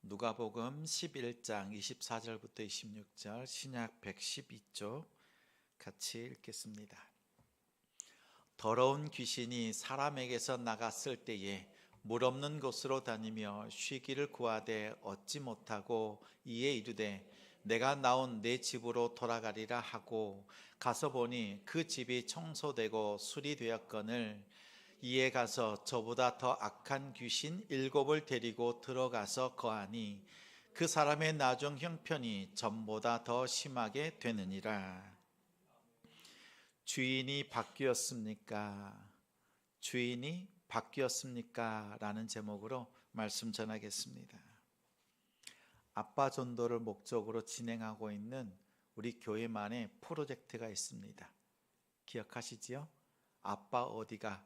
누가복음 11장 24절부터 26절 신약 112쪽 같이 읽겠습니다. 더러운 귀신이 사람에게서 나갔을 때에 물 없는 곳으로 다니며 쉬기를 구하되 얻지 못하고 이에 이르되 내가 나온 내 집으로 돌아가리라 하고 가서 보니 그 집이 청소되고 수리되었거늘 이에 가서 저보다 더 악한 귀신 7을 데리고 들어가서 거하니 그 사람의 나중 형편이 전보다 더 심하게 되느니라. 주인이 바뀌었습니까? 주인이 바뀌었습니까? 라는 제목으로 말씀 전하겠습니다. 아빠 전도를 목적으로 진행하고 있는 우리 교회만의 프로젝트가 있습니다. 기억하시지요? 아빠 어디가?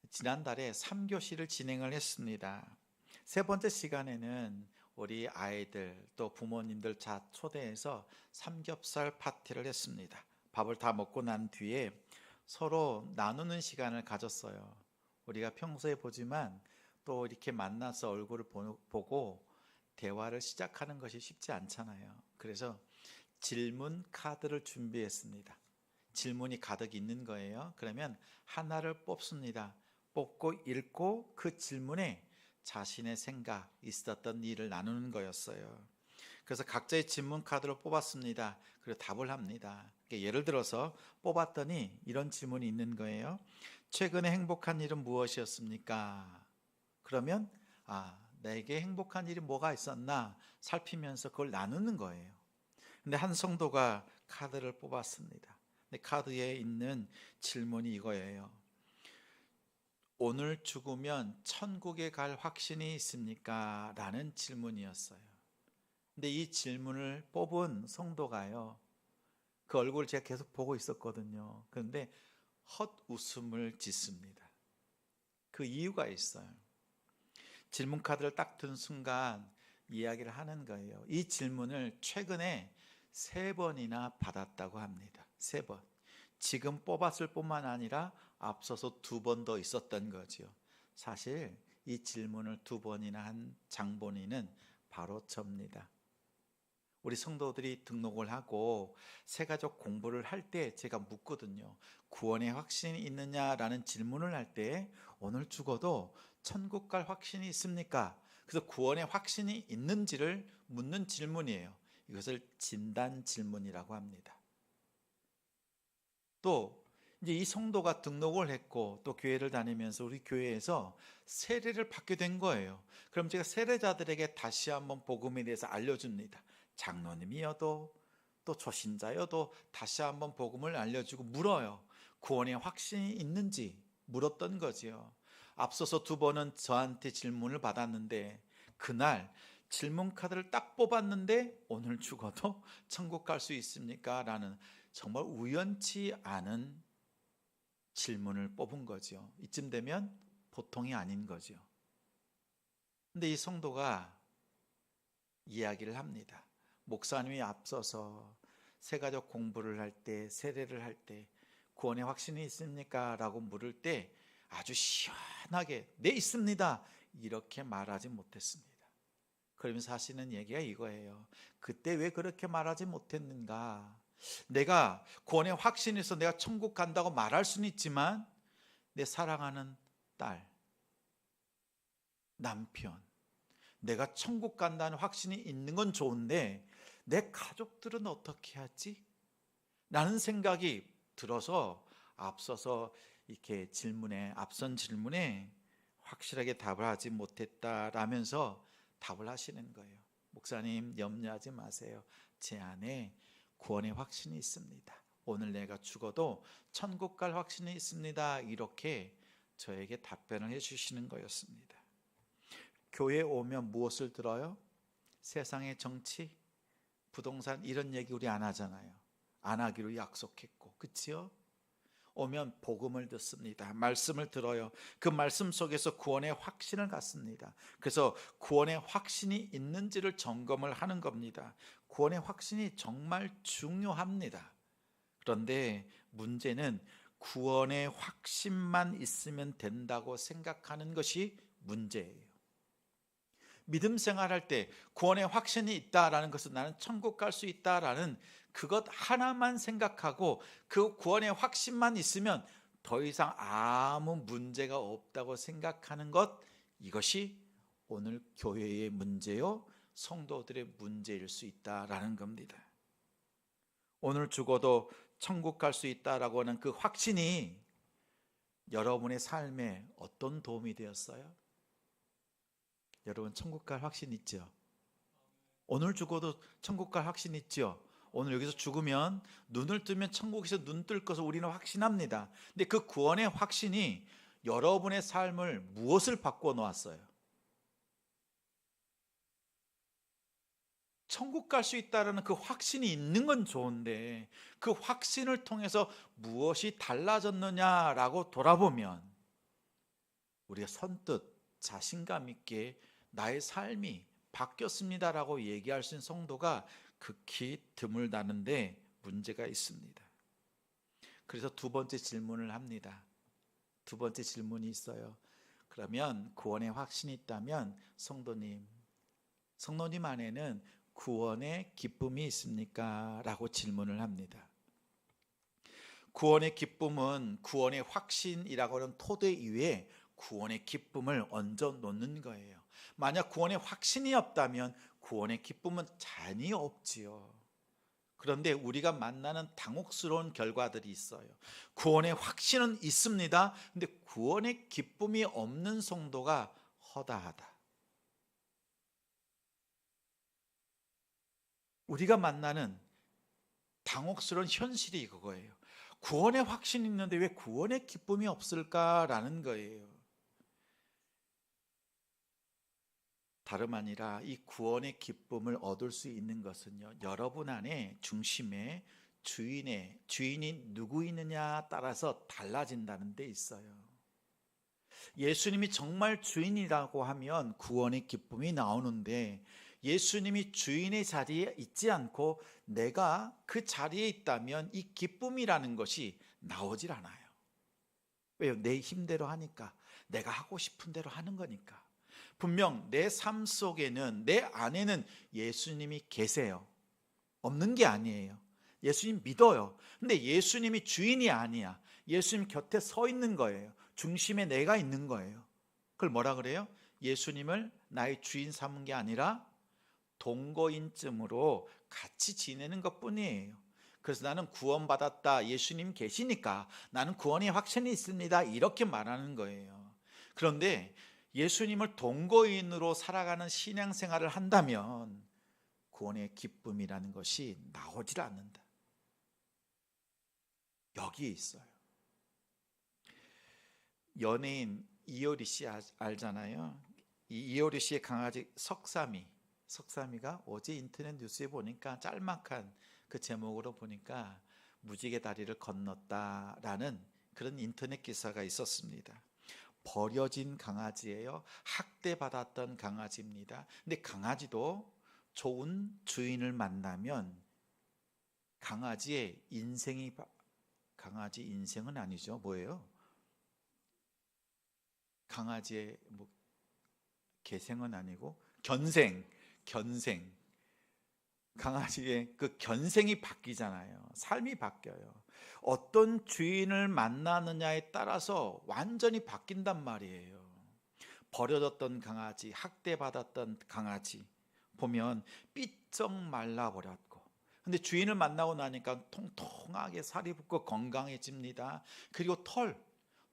지난달에 3교시를 진행을 했습니다. 세 번째 시간에는 우리 아이들 또 부모님들 다 초대해서 삼겹살 파티를 했습니다. 밥을 다 먹고 난 뒤에 서로 나누는 시간을 가졌어요. 우리가 평소에 보지만 또 이렇게 만나서 얼굴을 보고 대화를 시작하는 것이 쉽지 않잖아요. 그래서 질문 카드를 준비했습니다. 질문이 가득 있는 거예요. 그러면 하나를 뽑습니다. 뽑고 읽고 그 질문에 자신의 생각, 있었던 일을 나누는 거였어요. 그래서 각자의 질문 카드를 뽑았습니다. 그리고 답을 합니다. 예를 들어서 뽑았더니 이런 질문이 있는 거예요. 최근에 행복한 일은 무엇이었습니까? 그러면 내게 행복한 일이 뭐가 있었나 살피면서 그걸 나누는 거예요. 근데 한 성도가 카드를 뽑았습니다. 근데 카드에 있는 질문이 이거예요. 오늘 죽으면 천국에 갈 확신이 있습니까? 라는 질문이었어요. 근데 이 질문을 뽑은 성도가요, 그 얼굴을 제가 계속 보고 있었거든요. 그런데 헛웃음을 짓습니다. 그 이유가 있어요. 질문 카드를 딱 든 순간 이야기를 하는 거예요. 이 질문을 최근에 3번이나 받았다고 합니다. 3번. 지금 뽑았을 뿐만 아니라 앞서서 2번 더 있었던 거죠. 사실 이 질문을 2번이나 한 장본인은 바로 접니다. 우리 성도들이 등록을 하고 새가족 공부를 할 때 제가 묻거든요. 구원의 확신이 있느냐라는 질문을 할 때 오늘 죽어도 천국 갈 확신이 있습니까? 그래서 구원의 확신이 있는지를 묻는 질문이에요. 이것을 진단 질문이라고 합니다. 또 이제 이 성도가 등록을 했고 또 교회를 다니면서 우리 교회에서 세례를 받게 된 거예요. 그럼 제가 세례자들에게 다시 한번 복음에 대해서 알려줍니다. 장로님이어도 또 초신자여도 다시 한번 복음을 알려주고 물어요. 구원의 확신이 있는지 물었던 거지요. 앞서서 2번은 저한테 질문을 받았는데 그날 질문 카드를 딱 뽑았는데 오늘 죽어도 천국 갈 수 있습니까? 라는 정말 우연치 않은 질문을 뽑은 거죠. 이쯤 되면 보통이 아닌 거죠. 근데 이 성도가 이야기를 합니다. 목사님이 앞서서 새가족 공부를 할 때, 세례를 할 때 구원의 확신이 있습니까? 라고 물을 때 아주 시원하게 네 있습니다 이렇게 말하지 못했습니다. 그러면서 하시는 얘기가 이거예요. 그때 왜 그렇게 말하지 못했는가? 내가 구원의 확신이 있어 내가 천국 간다고 말할 수는 있지만 내 사랑하는 딸, 남편, 내가 천국 간다는 확신이 있는 건 좋은데 내 가족들은 어떻게 하지? 라는 생각이 들어서 앞선 질문에 확실하게 답을 하지 못했다라면서 답을 하시는 거예요. 목사님 염려하지 마세요. 제 안에 구원의 확신이 있습니다. 오늘 내가 죽어도 천국 갈 확신이 있습니다. 이렇게 저에게 답변을 해주시는 거였습니다. 교회에 오면 무엇을 들어요? 세상의 정치, 부동산 이런 얘기 우리 안 하잖아요. 안 하기로 약속했고, 그치요? 오면 복음을 듣습니다. 말씀을 들어요. 그 말씀 속에서 구원의 확신을 갖습니다. 그래서 구원의 확신이 있는지를 점검을 하는 겁니다. 구원의 확신이 정말 중요합니다. 그런데 문제는 구원의 확신만 있으면 된다고 생각하는 것이 문제예요. 믿음 생활할 때 구원의 확신이 있다라는 것은 나는 천국 갈 수 있다라는 그것 하나만 생각하고 그 구원의 확신만 있으면 더 이상 아무 문제가 없다고 생각하는 것, 이것이 오늘 교회의 문제요, 성도들의 문제일 수 있다라는 겁니다. 오늘 죽어도 천국 갈 수 있다라고 하는 그 확신이 여러분의 삶에 어떤 도움이 되었어요? 여러분 천국 갈 확신 있죠? 오늘 죽어도 천국 갈 확신 있죠? 오늘 여기서 죽으면 눈을 뜨면 천국에서 눈 뜰 것을 우리는 확신합니다. 근데 그 구원의 확신이 여러분의 삶을 무엇을 바꿔 놓았어요? 천국 갈 수 있다는 그 확신이 있는 건 좋은데 그 확신을 통해서 무엇이 달라졌느냐라고 돌아보면 우리가 선뜻 자신감 있게 나의 삶이 바뀌었습니다라고 얘기할 수 있는 성도가 극히 드물다는데 문제가 있습니다. 그래서 두 번째 질문을 합니다. 두 번째 질문이 있어요. 그러면 구원의 확신이 있다면 성도님 안에는 구원의 기쁨이 있습니까? 라고 질문을 합니다. 구원의 기쁨은 구원의 확신이라고 하는 토대 위에 구원의 기쁨을 얹어 놓는 거예요. 만약 구원의 확신이 없다면 구원의 기쁨은 잔이 없지요. 그런데 우리가 만나는 당혹스러운 결과들이 있어요. 구원의 확신은 있습니다. 근데 구원의 기쁨이 없는 성도가 허다하다. 우리가 만나는 당혹스러운 현실이 그거예요. 구원의 확신이 있는데 왜 구원의 기쁨이 없을까라는 거예요. 다름 아니라 이 구원의 기쁨을 얻을 수 있는 것은요, 여러분 안에 중심에 주인이 누구 있느냐 따라서 달라진다는 데 있어요. 예수님이 정말 주인이라고 하면 구원의 기쁨이 나오는데 예수님이 주인의 자리에 있지 않고 내가 그 자리에 있다면 이 기쁨이라는 것이 나오질 않아요. 왜요? 내 힘대로 하니까, 내가 하고 싶은 대로 하는 거니까. 분명 내 삶 속에는, 내 안에는 예수님이 계세요. 없는 게 아니에요. 예수님 믿어요. 근데 예수님이 주인이 아니야. 예수님 곁에 서 있는 거예요. 중심에 내가 있는 거예요. 그걸 뭐라 그래요? 예수님을 나의 주인 삼은 게 아니라 동거인쯤으로 같이 지내는 것뿐이에요. 그래서 나는 구원받았다, 예수님 계시니까 나는 구원의 확신이 있습니다, 이렇게 말하는 거예요. 그런데 예수님을 동거인으로 살아가는 신앙생활을 한다면 구원의 기쁨이라는 것이 나오질 않는다. 여기에 있어요. 연예인 이효리 씨 알잖아요. 이 이효리 씨의 강아지 석삼이가 어제 인터넷 뉴스에 보니까 짤막한 그 제목으로 보니까 무지개 다리를 건넜다라는 그런 인터넷 기사가 있었습니다. 버려진 강아지예요. 학대받았던 강아지입니다. 근데 강아지도 좋은 주인을 만나면 강아지 인생은 아니죠. 뭐예요? 강아지의 개생은 아니고 견생. 강아지의 그 견생이 바뀌잖아요. 삶이 바뀌어요. 어떤 주인을 만나느냐에 따라서 완전히 바뀐단 말이에요. 버려졌던 강아지, 학대받았던 강아지 보면 삐쩍 말라버렸고, 근데 주인을 만나고 나니까 통통하게 살이 붙고 건강해집니다. 그리고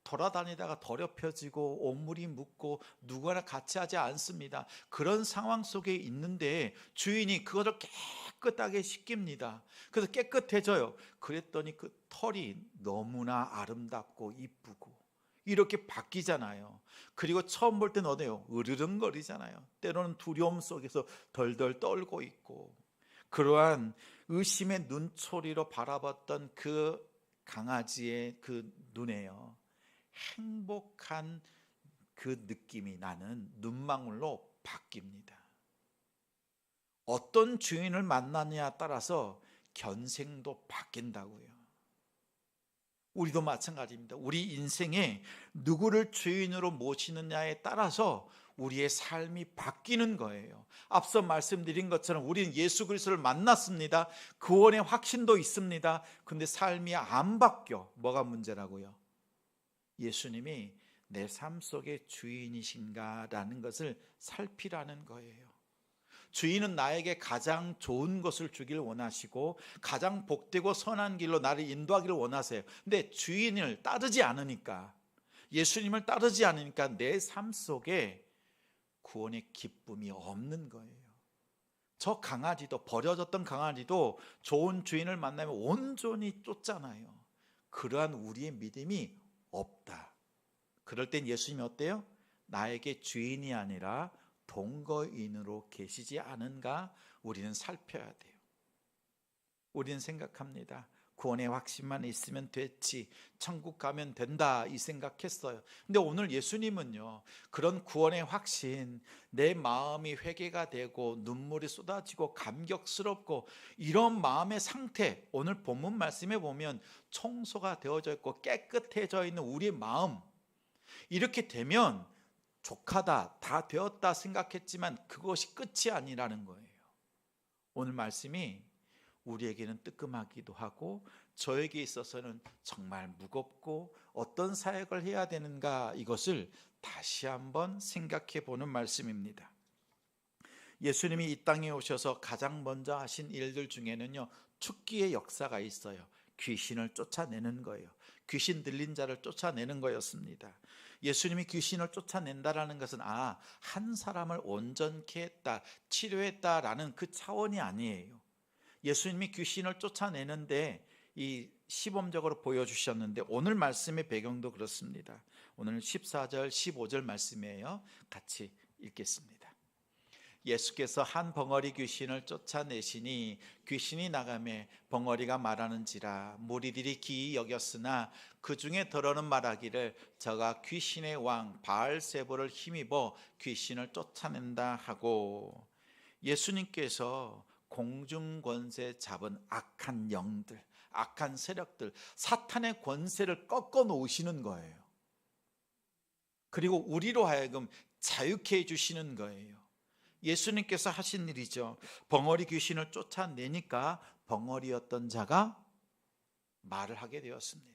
돌아다니다가 더럽혀지고 옷물이 묻고 누구나 같이 하지 않습니다. 그런 상황 속에 있는데 주인이 그것을 깨끗하게 씻깁니다. 그래서 깨끗해져요. 그랬더니 그 털이 너무나 아름답고 이쁘고 이렇게 바뀌잖아요. 그리고 처음 볼 때는 어때요? 으르렁거리잖아요. 때로는 두려움 속에서 덜덜 떨고 있고, 그러한 의심의 눈초리로 바라봤던 그 강아지의 그 눈에요, 행복한 그 느낌이 나는 눈망울로 바뀝니다. 어떤 주인을 만나느냐에 따라서 견생도 바뀐다고요. 우리도 마찬가지입니다. 우리 인생에 누구를 주인으로 모시느냐에 따라서 우리의 삶이 바뀌는 거예요. 앞서 말씀드린 것처럼 우리는 예수 그리스도를 만났습니다. 구원의 확신도 있습니다. 근데 삶이 안 바뀌어. 뭐가 문제라고요? 예수님이 내 삶 속의 주인이신가라는 것을 살피라는 거예요. 주인은 나에게 가장 좋은 것을 주길 원하시고 가장 복되고 선한 길로 나를 인도하기를 원하세요. 근데 주인을 따르지 않으니까, 예수님을 따르지 않으니까 내 삶 속에 구원의 기쁨이 없는 거예요. 저 강아지도, 버려졌던 강아지도 좋은 주인을 만나면 온전히 쫓잖아요. 그러한 우리의 믿음이 없다. 그럴 땐 예수님이 어때요? 나에게 주인이 아니라 동거인으로 계시지 않은가 우리는 살펴야 돼요. 우리는 생각합니다. 구원의 확신만 있으면 됐지, 천국 가면 된다, 이 생각했어요. 근데 오늘 예수님은요, 그런 구원의 확신, 내 마음이 회개가 되고 눈물이 쏟아지고 감격스럽고 이런 마음의 상태, 오늘 본문 말씀에 보면 청소가 되어져 있고 깨끗해져 있는 우리의 마음, 이렇게 되면 족하다, 다 되었다 생각했지만 그것이 끝이 아니라는 거예요. 오늘 말씀이 우리에게는 뜨끔하기도 하고 저에게 있어서는 정말 무겁고 어떤 사역을 해야 되는가, 이것을 다시 한번 생각해 보는 말씀입니다. 예수님이 이 땅에 오셔서 가장 먼저 하신 일들 중에는요, 축기의 역사가 있어요. 귀신을 쫓아내는 거예요. 귀신 들린 자를 쫓아내는 거였습니다. 예수님이 귀신을 쫓아낸다라는 것은 한 사람을 온전케 했다, 치료했다라는 그 차원이 아니에요. 예수님이 귀신을 쫓아내는데 이 시범적으로 보여주셨는데 오늘 말씀의 배경도 그렇습니다. 오늘 14절 15절 말씀이에요. 같이 읽겠습니다. 예수께서 한 벙어리 귀신을 쫓아내시니 귀신이 나가매 벙어리가 말하는지라 무리들이 기이 여겼으나 그 중에 더러는 말하기를 저가 귀신의 왕 바알세보를 힘입어 귀신을 쫓아낸다 하고, 예수님께서 공중 권세 잡은 악한 영들, 악한 세력들, 사탄의 권세를 꺾어 놓으시는 거예요. 그리고 우리로 하여금 자유케 해주시는 거예요. 예수님께서 하신 일이죠. 벙어리 귀신을 쫓아내니까 벙어리였던 자가 말을 하게 되었습니다.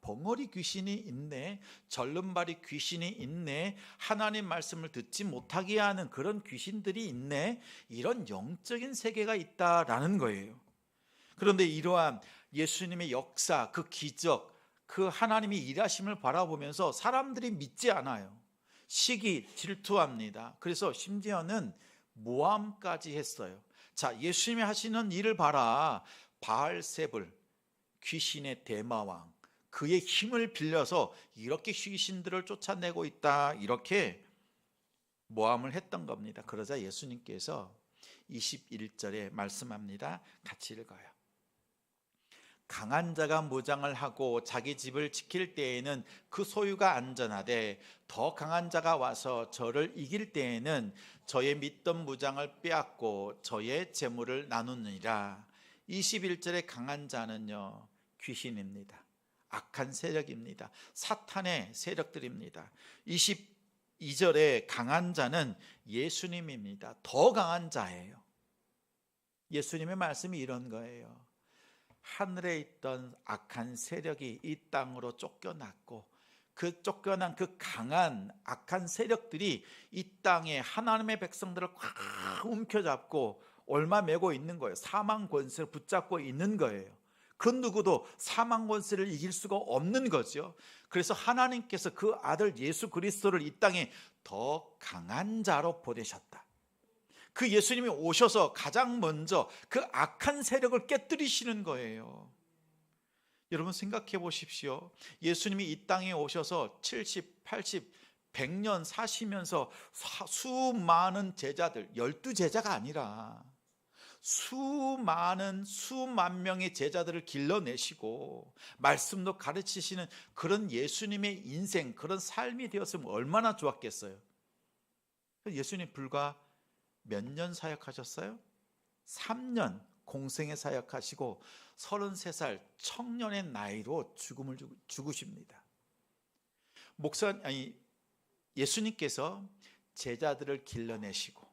벙어리 귀신이 있네, 절름발이 귀신이 있네, 하나님 말씀을 듣지 못하게 하는 그런 귀신들이 있네, 이런 영적인 세계가 있다라는 거예요. 그런데 이러한 예수님의 역사, 그 기적, 그 하나님이 일하심을 바라보면서 사람들이 믿지 않아요. 시기, 질투합니다. 그래서 심지어는 모함까지 했어요. 자, 예수님이 하시는 일을 봐라. 바알세불, 귀신의 대마왕, 그의 힘을 빌려서 이렇게 귀신들을 쫓아내고 있다, 이렇게 모함을 했던 겁니다. 그러자 예수님께서 21절에 말씀합니다. 같이 읽어요. 강한 자가 무장을 하고 자기 집을 지킬 때에는 그 소유가 안전하되 더 강한 자가 와서 저를 이길 때에는 저의 믿던 무장을 빼앗고 저의 재물을 나누느니라. 21절의 강한 자는요, 귀신입니다. 악한 세력입니다. 사탄의 세력들입니다. 22절의 강한 자는 예수님입니다. 더 강한 자예요. 예수님의 말씀이 이런 거예요. 하늘에 있던 악한 세력이 이 땅으로 쫓겨났고 그 쫓겨난 그 강한 악한 세력들이 이 땅에 하나님의 백성들을 꽉 움켜잡고 얽매고 있는 거예요. 사망 권세를 붙잡고 있는 거예요. 그 누구도 사망 권세를 이길 수가 없는 거죠. 그래서 하나님께서 그 아들 예수 그리스도를 이 땅에 더 강한 자로 보내셨다. 그 예수님이 오셔서 가장 먼저 그 악한 세력을 깨뜨리시는 거예요. 여러분 생각해 보십시오. 예수님이 이 땅에 오셔서 70, 80, 100년 사시면서 수많은 제자들, 12제자가 아니라 수만 명의 제자들을 길러내시고 말씀도 가르치시는 그런 예수님의 인생, 그런 삶이 되었으면 얼마나 좋았겠어요. 예수님 불과 몇 년 사역하셨어요? 3년 공생에 사역하시고 33살 청년의 나이로 죽으십니다. 예수님께서 제자들을 길러내시고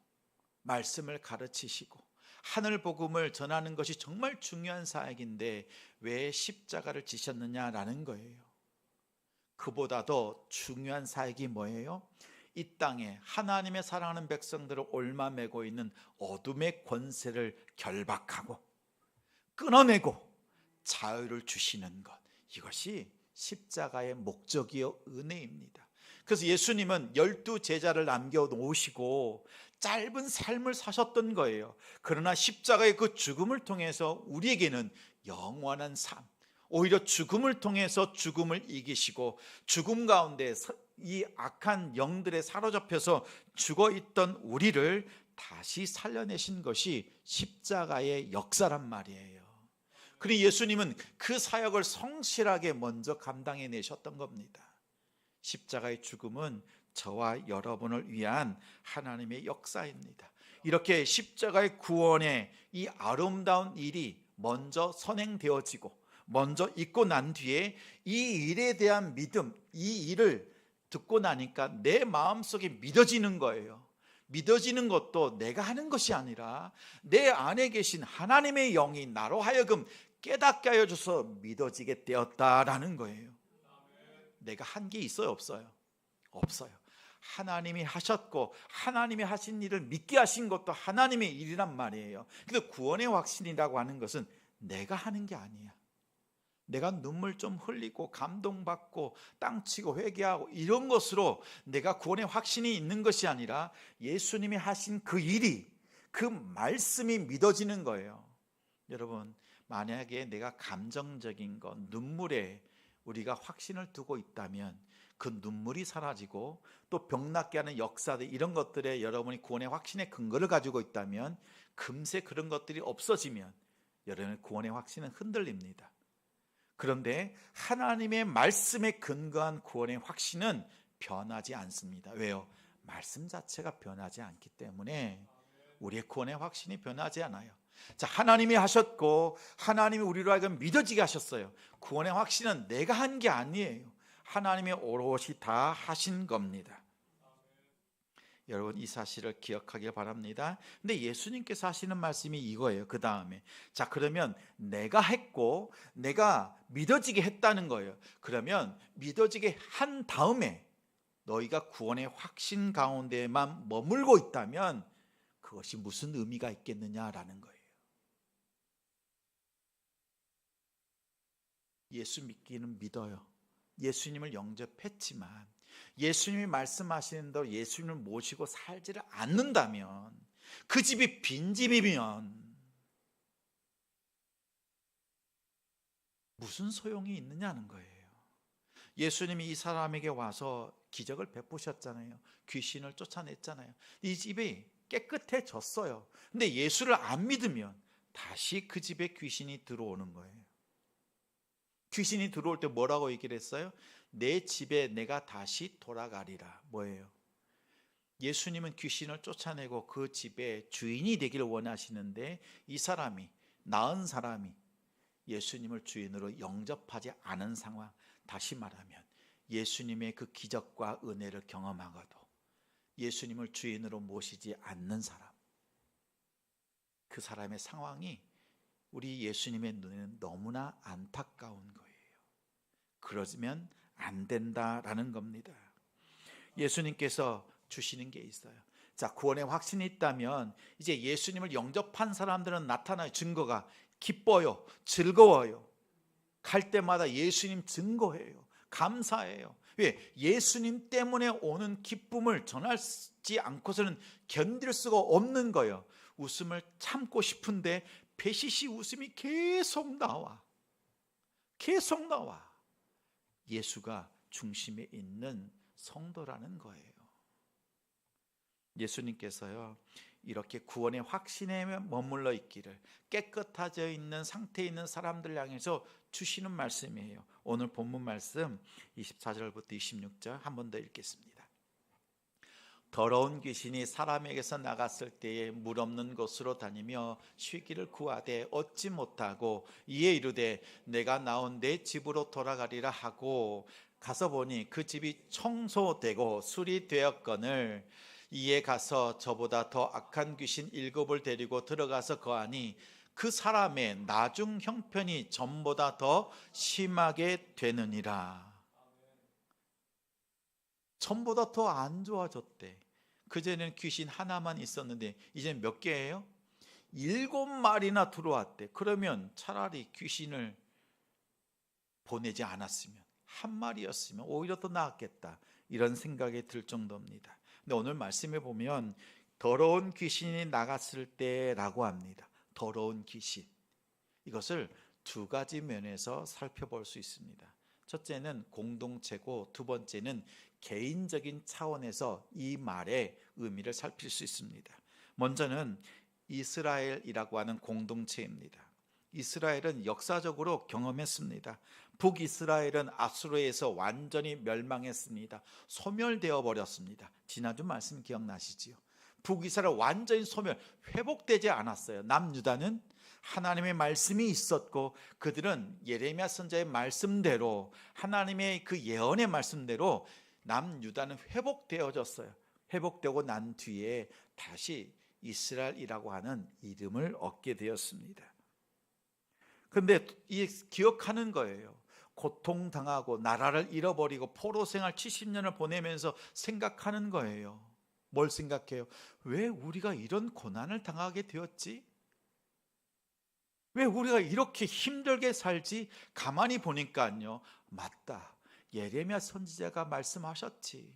말씀을 가르치시고 하늘 복음을 전하는 것이 정말 중요한 사역인데 왜 십자가를 지셨느냐라는 거예요. 그보다도 중요한 사역이 뭐예요? 이 땅에 하나님의 사랑하는 백성들을 옮아매고 있는 어둠의 권세를 결박하고 끊어내고 자유를 주시는 것, 이것이 십자가의 목적이요 은혜입니다. 그래서 예수님은 12 제자를 남겨놓으시고 짧은 삶을 사셨던 거예요. 그러나 십자가의 그 죽음을 통해서 우리에게는 영원한 삶, 오히려 죽음을 통해서 죽음을 이기시고 죽음 가운데 이 악한 영들에 사로잡혀서 죽어있던 우리를 다시 살려내신 것이 십자가의 역사란 말이에요. 그리고 예수님은 그 사역을 성실하게 먼저 감당해 내셨던 겁니다. 십자가의 죽음은 저와 여러분을 위한 하나님의 역사입니다. 이렇게 십자가의 구원의 이 아름다운 일이 먼저 선행되어지고 먼저 있고 난 뒤에 이 일에 대한 믿음, 이 일을 듣고 나니까 내 마음속에 믿어지는 거예요. 믿어지는 것도 내가 하는 것이 아니라 내 안에 계신 하나님의 영이 나로 하여금 깨닫게 하여 줘서 믿어지게 되었다라는 거예요. 내가 한 게 있어요, 없어요? 없어요. 하나님이 하셨고 하나님이 하신 일을 믿게 하신 것도 하나님의 일이란 말이에요. 근데 구원의 확신이라고 하는 것은 내가 하는 게 아니야. 내가 눈물 좀 흘리고 감동받고 땅치고 회개하고 이런 것으로 내가 구원의 확신이 있는 것이 아니라 예수님이 하신 그 일이, 그 말씀이 믿어지는 거예요. 여러분, 만약에 내가 감정적인 것, 눈물에 우리가 확신을 두고 있다면 그 눈물이 사라지고 또 병낫게 하는 역사들, 이런 것들에 여러분이 구원의 확신의 근거를 가지고 있다면 금세 그런 것들이 없어지면 여러분의 구원의 확신은 흔들립니다. 그런데 하나님의 말씀에 근거한 구원의 확신은 변하지 않습니다. 왜요? 말씀 자체가 변하지 않기 때문에 우리의 구원의 확신이 변하지 않아요. 자, 하나님이 하셨고 하나님이 우리로 하여금 믿어지게 하셨어요. 구원의 확신은 내가 한 게 아니에요. 하나님이 오롯이 다 하신 겁니다. 여러분, 이 사실을 기억하길 바랍니다. 근데 예수님께서 하시는 말씀이 이거예요. 그 다음에, 자, 그러면 내가 했고 내가 믿어지게 했다는 거예요. 그러면 믿어지게 한 다음에 너희가 구원의 확신 가운데만 머물고 있다면 그것이 무슨 의미가 있겠느냐라는 거예요. 예수 믿기는 믿어요. 예수님을 영접했지만 예수님이 말씀하시는 대로 예수님을 모시고 살지를 않는다면, 그 집이 빈집이면 무슨 소용이 있느냐는 거예요. 예수님이 이 사람에게 와서 기적을 베푸셨잖아요. 귀신을 쫓아냈잖아요. 이 집이 깨끗해졌어요. 근데 예수를 안 믿으면 다시 그 집에 귀신이 들어오는 거예요. 귀신이 들어올 때 뭐라고 얘기를 했어요? 내 집에 내가 다시 돌아가리라. 뭐예요? 예수님은 귀신을 쫓아내고 그 집에 주인이 되기를 원하시는데 이 사람이, 나은 사람이 예수님을 주인으로 영접하지 않은 상황, 다시 말하면 예수님의 그 기적과 은혜를 경험하고도 예수님을 주인으로 모시지 않는 사람, 그 사람의 상황이 우리 예수님의 눈에는 너무나 안타까운 거예요. 그러면 안 된다라는 겁니다. 예수님께서 주시는 게 있어요. 자, 구원의 확신이 있다면 이제 예수님을 영접한 사람들은 나타나요. 증거가 기뻐요, 즐거워요. 갈 때마다 예수님 증거해요, 감사해요. 왜? 예수님 때문에 오는 기쁨을 전하지 않고서는 견딜 수가 없는 거예요. 웃음을 참고 싶은데 배시시 웃음이 계속 나와. 예수가 중심에 있는 성도라는 거예요. 예수님께서요, 이렇게 구원의 확신에 머물러 있기를, 깨끗해져 있는 상태에 있는 사람들 향해서 주시는 말씀이에요. 오늘 본문 말씀 24절부터 26절 한 번 더 읽겠습니다. 더러운 귀신이 사람에게서 나갔을 때에 물 없는 곳으로 다니며 쉬기를 구하되 얻지 못하고 이에 이르되 내가 나온 내 집으로 돌아가리라 하고 가서 보니 그 집이 청소되고 수리되었거늘 이에 가서 저보다 더 악한 귀신 7을 데리고 들어가서 거하니 그 사람의 나중 형편이 전보다 더 심하게 되느니라. 전보다 더 안 좋아졌대. 그전에는 귀신 하나만 있었는데 이제 몇 개예요? 7마리나 들어왔대. 그러면 차라리 귀신을 보내지 않았으면, 한 마리였으면 오히려 더 나았겠다, 이런 생각이 들 정도입니다. 근데 오늘 말씀에 보면 더러운 귀신이 나갔을 때라고 합니다. 더러운 귀신, 이것을 두 가지 면에서 살펴볼 수 있습니다. 첫째는 공동체고, 두 번째는 개인적인 차원에서 이 말의 의미를 살필 수 있습니다. 먼저는 이스라엘이라고 하는 공동체입니다. 이스라엘은 역사적으로 경험했습니다. 북이스라엘은 아수르에서 완전히 멸망했습니다. 소멸되어 버렸습니다. 지난주 말씀 기억나시지요? 북이스라엘 완전히 소멸, 회복되지 않았어요. 남유다는 하나님의 말씀이 있었고 그들은 예레미야 선지자의 말씀대로, 하나님의 그 예언의 말씀대로 남유다는 회복되어졌어요. 회복되고 난 뒤에 다시 이스라엘이라고 하는 이름을 얻게 되었습니다. 그런데 기억하는 거예요. 고통당하고 나라를 잃어버리고 포로 생활 70년을 보내면서 생각하는 거예요. 뭘 생각해요? 왜 우리가 이런 고난을 당하게 되었지? 왜 우리가 이렇게 힘들게 살지? 가만히 보니까요, 맞다, 예레미야 선지자가 말씀하셨지.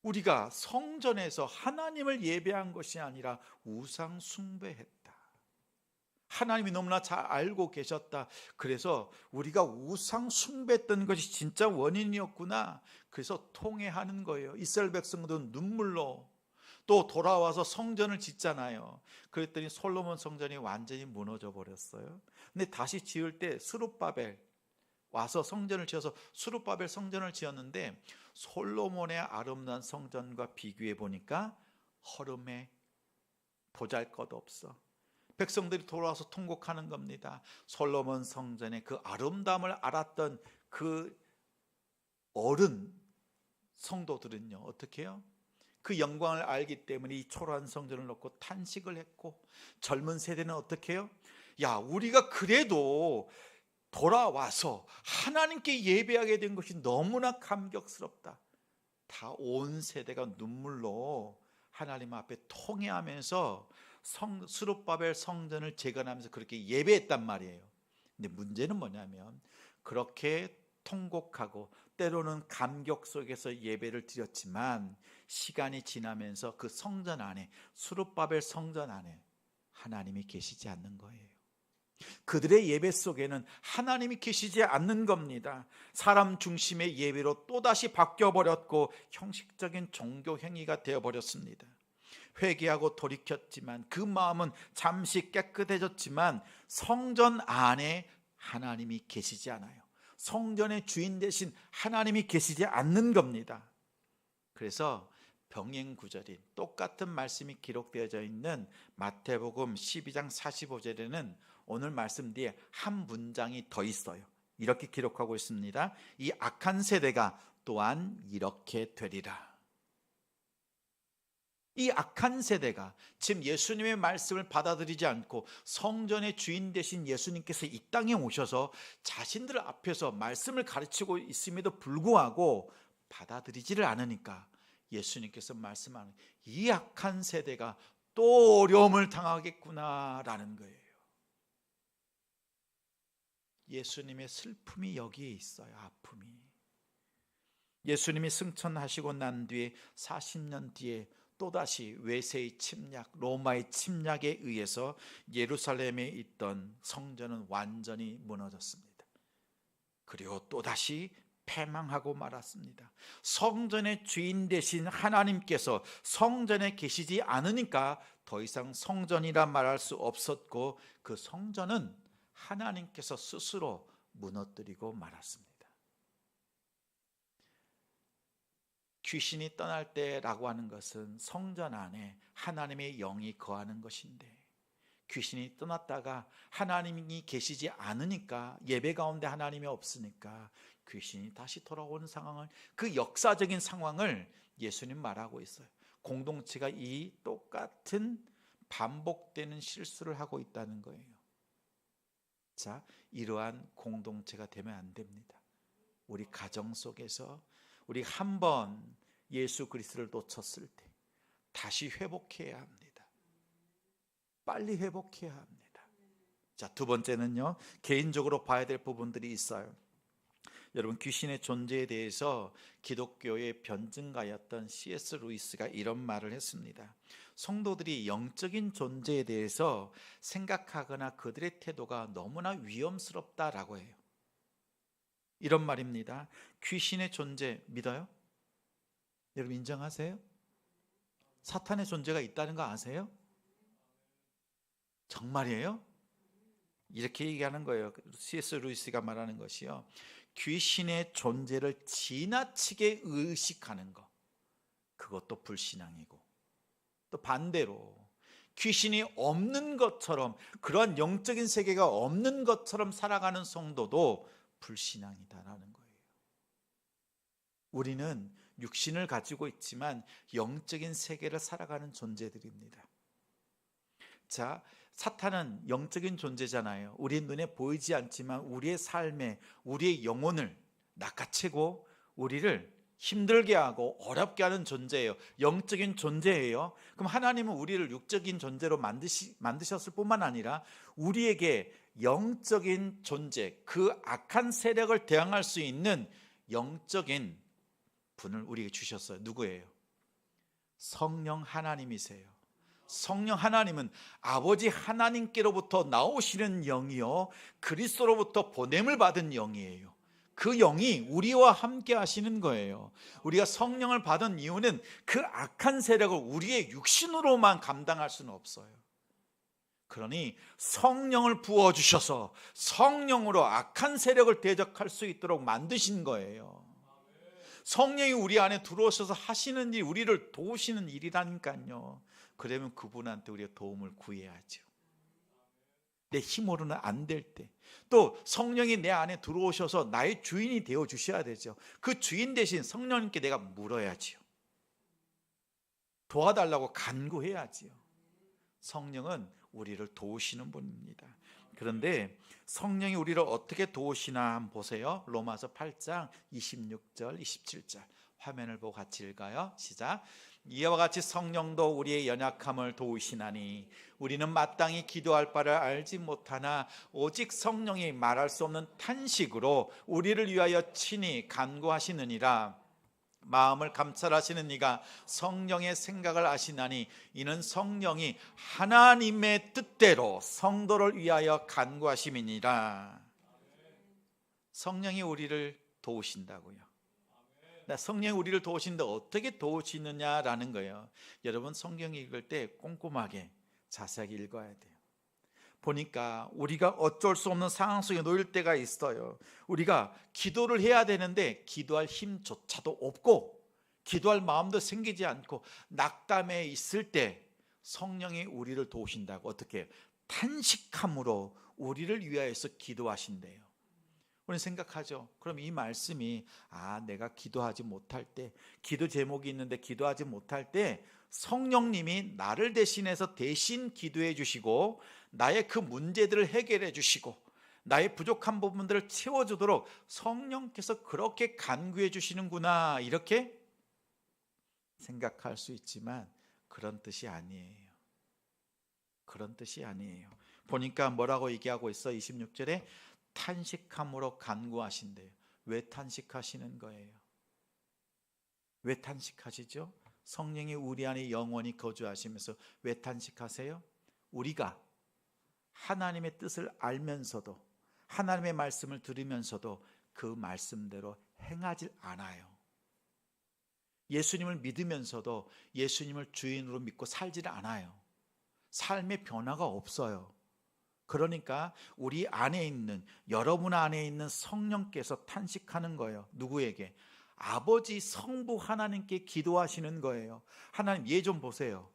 우리가 성전에서 하나님을 예배한 것이 아니라 우상 숭배했다. 하나님이 너무나 잘 알고 계셨다. 그래서 우리가 우상 숭배했던 것이 진짜 원인이었구나. 그래서 통회하는 거예요. 이스라엘 백성들은 눈물로 또 돌아와서 성전을 짓잖아요. 그랬더니 솔로몬 성전이 완전히 무너져 버렸어요. 근데 다시 지을 때 스룹바벨 와서 성전을 지어서 스룹바벨 성전을 지었는데 솔로몬의 아름다운 성전과 비교해 보니까 허름해, 보잘것없어. 백성들이 돌아와서 통곡하는 겁니다. 솔로몬 성전의 그 아름다움을 알았던 그 어른 성도들은요, 어떻게 해요? 그 영광을 알기 때문에 이 초라한 성전을 놓고 탄식을 했고, 젊은 세대는 어떻게 해요? 야, 우리가 그래도 돌아와서 하나님께 예배하게 된 것이 너무나 감격스럽다. 다 온 세대가 눈물로 하나님 앞에 통회하면서 스룹바벨 성전을 재건하면서 그렇게 예배했단 말이에요. 근데 문제는 뭐냐면 그렇게 통곡하고 때로는 감격 속에서 예배를 드렸지만 시간이 지나면서 그 성전 안에, 스룹바벨 성전 안에 하나님이 계시지 않는 거예요. 그들의 예배 속에는 하나님이 계시지 않는 겁니다. 사람 중심의 예배로 또다시 바뀌어버렸고 형식적인 종교 행위가 되어버렸습니다. 회개하고 돌이켰지만 그 마음은 잠시 깨끗해졌지만 성전 안에 하나님이 계시지 않아요. 성전의 주인 되신 하나님이 계시지 않는 겁니다. 그래서 병행 구절인 똑같은 말씀이 기록되어져 있는 마태복음 12장 45절에는 오늘 말씀 뒤에 한 문장이 더 있어요. 이렇게 기록하고 있습니다. 이 악한 세대가 또한 이렇게 되리라. 이 악한 세대가 지금 예수님의 말씀을 받아들이지 않고 성전의 주인 되신 예수님께서 이 땅에 오셔서 자신들 앞에서 말씀을 가르치고 있음에도 불구하고 받아들이지를 않으니까 예수님께서 말씀하는 이 악한 세대가 또 어려움을 당하겠구나라는 거예요. 예수님의 슬픔이 여기에 있어요. 아픔이. 예수님이 승천하시고 난 뒤에 40년 뒤에 또다시 외세의 침략, 로마의 침략에 의해서 예루살렘에 있던 성전은 완전히 무너졌습니다. 그리고 또다시 패망하고 말았습니다. 성전의 주인 되신 하나님께서 성전에 계시지 않으니까 더 이상 성전이라 말할 수 없었고 그 성전은 하나님께서 스스로 무너뜨리고 말았습니다. 귀신이 떠날 때라고 하는 것은 성전 안에 하나님의 영이 거하는 것인데 귀신이 떠났다가 하나님이 계시지 않으니까, 예배 가운데 하나님이 없으니까 귀신이 다시 돌아오는 상황을, 그 역사적인 상황을 예수님 말하고 있어요. 공동체가 이 똑같은 반복되는 실수를 하고 있다는 거예요. 자, 이러한 공동체가 되면 안 됩니다. 우리 가정 속에서 우리 한 번 예수 그리스도를 놓쳤을 때 다시 회복해야 합니다. 빨리 회복해야 합니다. 자, 두 번째는요, 개인적으로 봐야 될 부분들이 있어요. 여러분, 귀신의 존재에 대해서 기독교의 변증가였던 C.S. 루이스가 이런 말을 했습니다. 성도들이 영적인 존재에 대해서 생각하거나 그들의 태도가 너무나 위험스럽다라고 해요. 이런 말입니다. 귀신의 존재 믿어요? 여러분 인정하세요? 사탄의 존재가 있다는 거 아세요? 정말이에요? 이렇게 얘기하는 거예요. C.S. 루이스가 말하는 것이요, 귀신의 존재를 지나치게 의식하는 것, 그것도 불신앙이고, 또 반대로 귀신이 없는 것처럼, 그러한 영적인 세계가 없는 것처럼 살아가는 성도도 불신앙이다라는 거예요. 우리는 육신을 가지고 있지만 영적인 세계를 살아가는 존재들입니다. 자, 사탄은 영적인 존재잖아요. 우리 눈에 보이지 않지만 우리의 삶에, 우리의 영혼을 낚아채고 우리를 힘들게 하고 어렵게 하는 존재예요. 영적인 존재예요. 그럼 하나님은 우리를 육적인 존재로 만드셨을 뿐만 아니라 우리에게 영적인 존재, 그 악한 세력을 대항할 수 있는 영적인 분을 우리에게 주셨어요. 누구예요? 성령 하나님이세요. 성령 하나님은 아버지 하나님께로부터 나오시는 영이요, 그리스도로부터 보냄을 받은 영이에요. 그 영이 우리와 함께 하시는 거예요. 우리가 성령을 받은 이유는 그 악한 세력을 우리의 육신으로만 감당할 수는 없어요. 그러니 성령을 부어주셔서 성령으로 악한 세력을 대적할 수 있도록 만드신 거예요. 성령이 우리 안에 들어오셔서 하시는 일, 우리를 도우시는 일이라니까요. 그러면 그분한테 우리가 도움을 구해야죠. 내 힘으로는 안 될 때, 또 성령이 내 안에 들어오셔서 나의 주인이 되어 주셔야 되죠. 그 주인 대신 성령님께 내가 물어야지요. 도와달라고 간구해야지요. 성령은 우리를 도우시는 분입니다. 그런데 성령이 우리를 어떻게 도우시나 한번 보세요. 로마서 8장 26절 27절 화면을 보고 같이 읽어요. 시작. 이와 같이 성령도 우리의 연약함을 도우시나니 우리는 마땅히 기도할 바를 알지 못하나 오직 성령이 말할 수 없는 탄식으로 우리를 위하여 친히 간구하시느니라. 마음을 감찰하시는 이가 성령의 생각을 아시나니 이는 성령이 하나님의 뜻대로 성도를 위하여 간구하심이니라. 성령이 우리를 도우신다고요. 성령이 우리를 도우시는데 어떻게 도우시느냐라는 거예요. 여러분 성경 읽을 때 꼼꼼하게 자세하게 읽어야 돼요. 보니까 우리가 어쩔 수 없는 상황 속에 놓일 때가 있어요. 우리가 기도를 해야 되는데 기도할 힘조차도 없고 기도할 마음도 생기지 않고 낙담해 있을 때 성령이 우리를 도우신다고. 어떻게? 탄식함으로 우리를 위하여서 기도하신대요. 우리는 생각하죠. 그럼 이 말씀이 내가 기도하지 못할 때, 기도 제목이 있는데 기도하지 못할 때 성령님이 나를 대신해서 대신 기도해 주시고 나의 그 문제들을 해결해 주시고 나의 부족한 부분들을 채워주도록 성령께서 그렇게 간구해 주시는구나, 이렇게 생각할 수 있지만 그런 뜻이 아니에요. 그런 뜻이 아니에요. 보니까 뭐라고 얘기하고 있어? 26절에 탄식함으로 간구하신대요. 왜 탄식하시는 거예요? 왜 탄식하시죠? 성령이 우리 안에 영원히 거주하시면서 왜 탄식하세요? 우리가 하나님의 뜻을 알면서도 하나님의 말씀을 들으면서도 그 말씀대로 행하지 않아요. 예수님을 믿으면서도 예수님을 주인으로 믿고 살지 않아요. 삶의 변화가 없어요. 그러니까 우리 안에 있는, 여러분 안에 있는 성령께서 탄식하는 거예요. 누구에게? 아버지 성부 하나님께 기도하시는 거예요. 하나님, 얘 좀 보세요.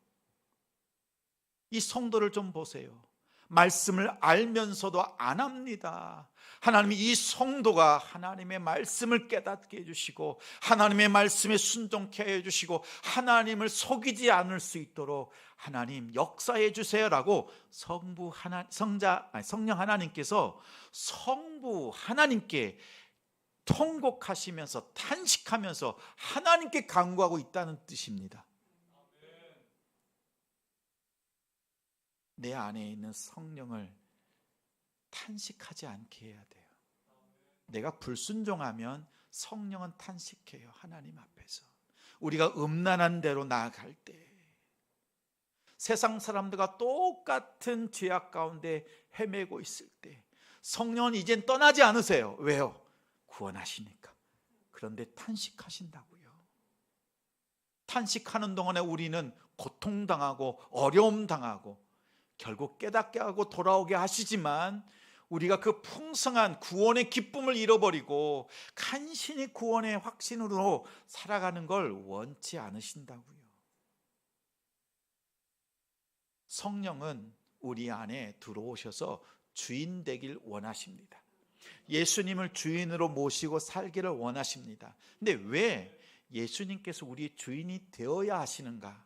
이 성도를 좀 보세요. 말씀을 알면서도 안 합니다. 하나님이 이 성도가 하나님의 말씀을 깨닫게 해주시고 하나님의 말씀에 순종케 해주시고 하나님을 속이지 않을 수 있도록 하나님 역사해 주세요라고 성령 하나님께서 성부 하나님께 통곡하시면서 탄식하면서 하나님께 간구하고 있다는 뜻입니다. 내 안에 있는 성령을 탄식하지 않게 해야 돼요. 내가 불순종하면 성령은 탄식해요. 하나님 앞에서 우리가 음란한 대로 나아갈 때, 세상 사람들과 똑같은 죄악 가운데 헤매고 있을 때 성령은 이젠 떠나지 않으세요. 왜요? 구원하시니까. 그런데 탄식하신다고요. 탄식하는 동안에 우리는 고통당하고 어려움 당하고 결국 깨닫게 하고 돌아오게 하시지만 우리가 그 풍성한 구원의 기쁨을 잃어버리고 간신히 구원의 확신으로 살아가는 걸 원치 않으신다고요. 성령은 우리 안에 들어오셔서 주인 되길 원하십니다. 예수님을 주인으로 모시고 살기를 원하십니다. 근데 왜 예수님께서 우리의 주인이 되어야 하시는가?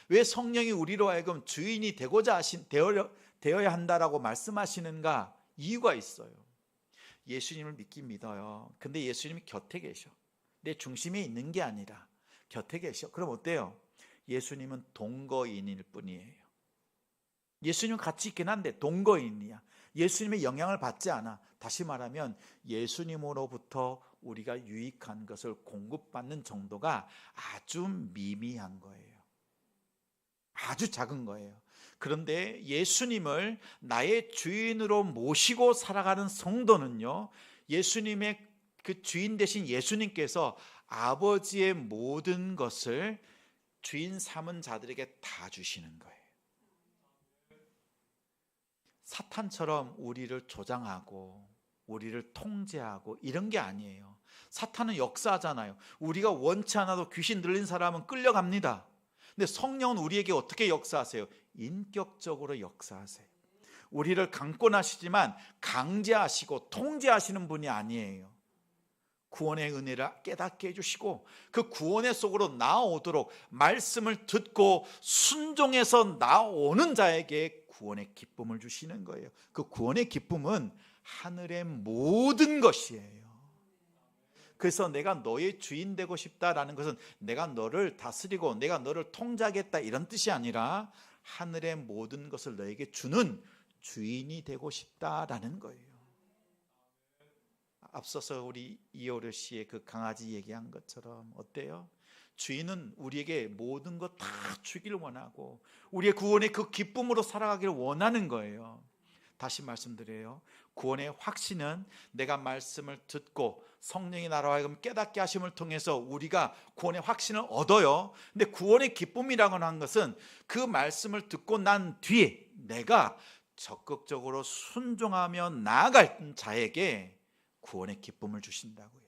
왜 성령이 우리로 하여금 주인이 되어야 한다라고 말씀하시는가? 이유가 있어요. 예수님을 믿긴 믿어요. 근데 예수님이 곁에 계셔. 내 중심에 있는 게 아니라 곁에 계셔. 그럼 어때요? 예수님은 동거인일 뿐이에요. 예수님은 같이 있긴 한데 동거인이야. 예수님의 영향을 받지 않아. 다시 말하면 예수님으로부터 우리가 유익한 것을 공급받는 정도가 아주 미미한 거예요. 아주 작은 거예요. 그런데 예수님을 나의 주인으로 모시고 살아가는 성도는요, 예수님의 그 주인 되신 예수님께서 아버지의 모든 것을 주인 삼은 자들에게 다 주시는 거예요. 사탄처럼 우리를 조장하고 우리를 통제하고 이런 게 아니에요. 사탄은 역사하잖아요. 우리가 원치 않아도 귀신 들린 사람은 끌려갑니다. 근데 성령은 우리에게 어떻게 역사하세요? 인격적으로 역사하세요. 우리를 강권하시지만 강제하시고 통제하시는 분이 아니에요. 구원의 은혜를 깨닫게 해주시고 그 구원의 속으로 나아오도록 말씀을 듣고 순종해서 나오는 자에게 구원의 기쁨을 주시는 거예요. 그 구원의 기쁨은 하늘의 모든 것이에요. 그래서 내가 너의 주인 되고 싶다라는 것은 내가 너를 다스리고 내가 너를 통제하겠다 이런 뜻이 아니라 하늘의 모든 것을 너에게 주는 주인이 되고 싶다라는 거예요. 앞서서 우리 이효르 씨의 그 강아지 얘기한 것처럼 어때요? 주인은 우리에게 모든 것 다 주기를 원하고 우리의 구원의 그 기쁨으로 살아가기를 원하는 거예요. 다시 말씀드려요. 구원의 확신은 내가 말씀을 듣고 성령이 나로 하여금 깨닫게 하심을 통해서 우리가 구원의 확신을 얻어요. 근데 구원의 기쁨이라고 하는 것은 그 말씀을 듣고 난 뒤에 내가 적극적으로 순종하며 나아갈 자에게 구원의 기쁨을 주신다고요.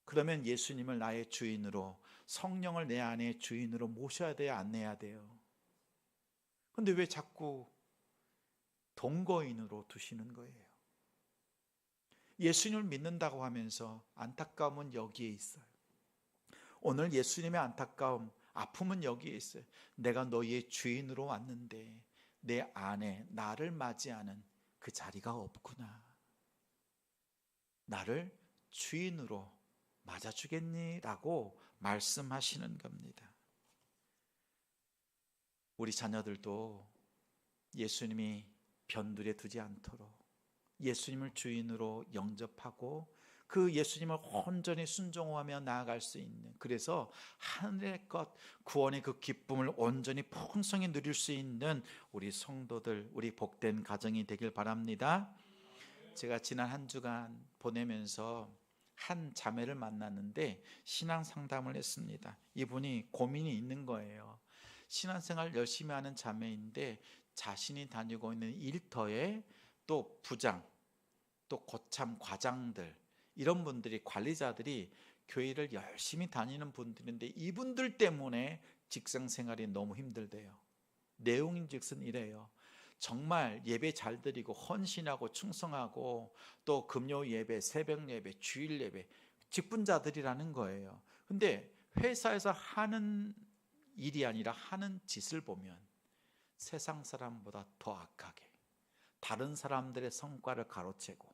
그러면 예수님을 나의 주인으로, 성령을 내 안에 주인으로 모셔야 돼요, 안 내야 돼요? 근데 왜 자꾸 동거인으로 두시는 거예요? 예수님을 믿는다고 하면서 안타까움은 여기에 있어요. 오늘 예수님의 안타까움, 아픔은 여기에 있어요. 내가 너희의 주인으로 왔는데 내 안에 나를 맞이하는 그 자리가 없구나. 나를 주인으로 맞아주겠니? 라고 말씀하시는 겁니다. 우리 자녀들도 예수님이 변두리에 두지 않도록 예수님을 주인으로 영접하고 그 예수님을 온전히 순종하며 나아갈 수 있는, 그래서 하늘의 것 구원의 그 기쁨을 온전히 풍성히 누릴 수 있는 우리 성도들, 우리 복된 가정이 되길 바랍니다. 제가 지난 한 주간 보내면서 한 자매를 만났는데 신앙 상담을 했습니다. 이분이 고민이 있는 거예요. 신앙생활 열심히 하는 자매인데 자신이 다니고 있는 일터에 또 부장, 또 고참 과장들, 이런 분들이, 관리자들이 교회를 열심히 다니는 분들인데 이분들 때문에 직장 생활이 너무 힘들대요. 내용인즉슨 이래요. 정말 예배 잘 드리고 헌신하고 충성하고 또 금요 예배, 새벽 예배, 주일 예배 직분자들이라는 거예요. 근데 회사에서 하는 일이 아니라 하는 짓을 보면 세상 사람보다 더 악하게 다른 사람들의 성과를 가로채고,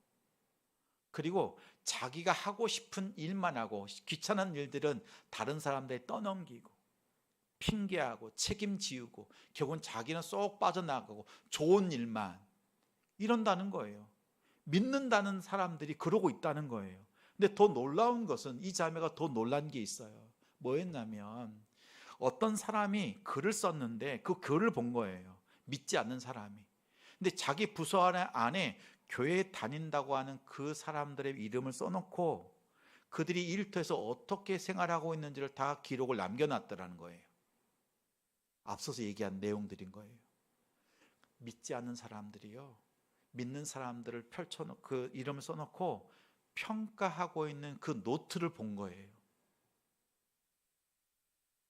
그리고 자기가 하고 싶은 일만 하고 귀찮은 일들은 다른 사람들에 떠넘기고 핑계하고 책임지우고 결국은 자기는 쏙 빠져나가고 좋은 일만 이런다는 거예요. 믿는다는 사람들이 그러고 있다는 거예요. 근데 더 놀라운 것은 이 자매가 더 놀란 게 있어요. 뭐였냐면 어떤 사람이 글을 썼는데 그 글을 본 거예요. 믿지 않는 사람이. 근데 자기 부서 안에 교회에 다닌다고 하는 그 사람들의 이름을 써놓고 그들이 일터에서 어떻게 생활하고 있는지를 다 기록을 남겨놨더라는 거예요. 앞서서 얘기한 내용들인 거예요. 믿지 않는 사람들이요, 믿는 사람들을 펼쳐놓고 그 이름을 써놓고 평가하고 있는 그 노트를 본 거예요.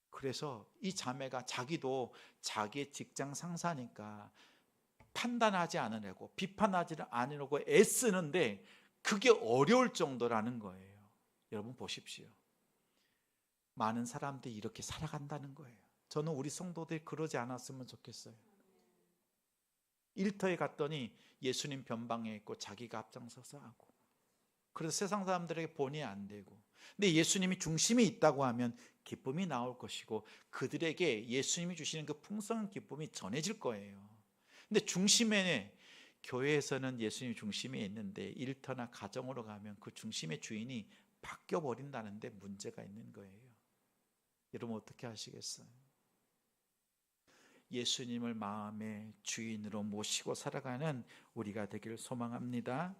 그래서 이 자매가 자기도 자기의 직장 상사니까 판단하지 않으려고 비판하지 않으려고 애쓰는데 그게 어려울 정도라는 거예요. 여러분 보십시오. 많은 사람들이 이렇게 살아간다는 거예요. 저는 우리 성도들이 그러지 않았으면 좋겠어요. 일터에 갔더니 예수님 변방에 있고 자기가 앞장서서 하고, 그래서 세상 사람들에게 본의 안 되고, 근데 예수님이 중심에 있다고 하면 기쁨이 나올 것이고 그들에게 예수님이 주시는 그 풍성한 기쁨이 전해질 거예요. 근데 중심에, 교회에서는 예수님이 중심에 있는데 일터나 가정으로 가면 그 중심의 주인이 바뀌어 버린다는데 문제가 있는 거예요. 여러분 어떻게 하시겠어요? 예수님을 마음의 주인으로 모시고 살아가는 우리가 되기를 소망합니다.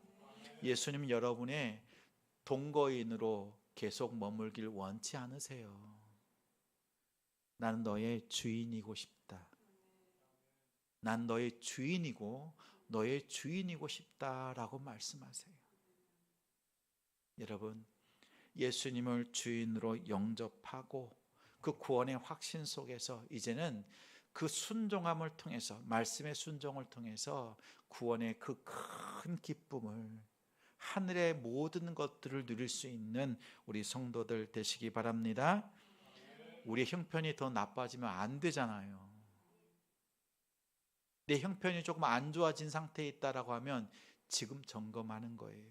예수님 여러분의 동거인으로 계속 머물길 원치 않으세요. 나는 너의 주인이고 싶다. 난 너의 주인이고 너의 주인이고 싶다라고 말씀하세요. 여러분, 예수님을 주인으로 영접하고 그 구원의 확신 속에서 이제는 그 순종함을 통해서, 말씀의 순종을 통해서 구원의 그 큰 기쁨을, 하늘의 모든 것들을 누릴 수 있는 우리 성도들 되시기 바랍니다. 우리의 형편이 더 나빠지면 안 되잖아요. 내 형편이 조금 안 좋아진 상태에 있다라고 하면 지금 점검하는 거예요.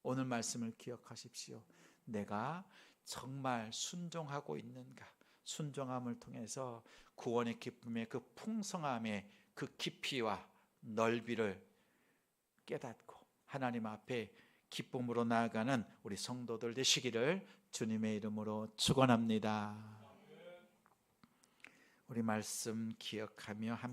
오늘 말씀을 기억하십시오. 내가 정말 순종하고 있는가? 순종함을 통해서 구원의 기쁨의 그 풍성함의 그 깊이와 넓이를 깨닫고 하나님 앞에 기쁨으로 나아가는 우리 성도들 되시기를 주님의 이름으로 축원합니다. 우리 말씀 기억하며 함께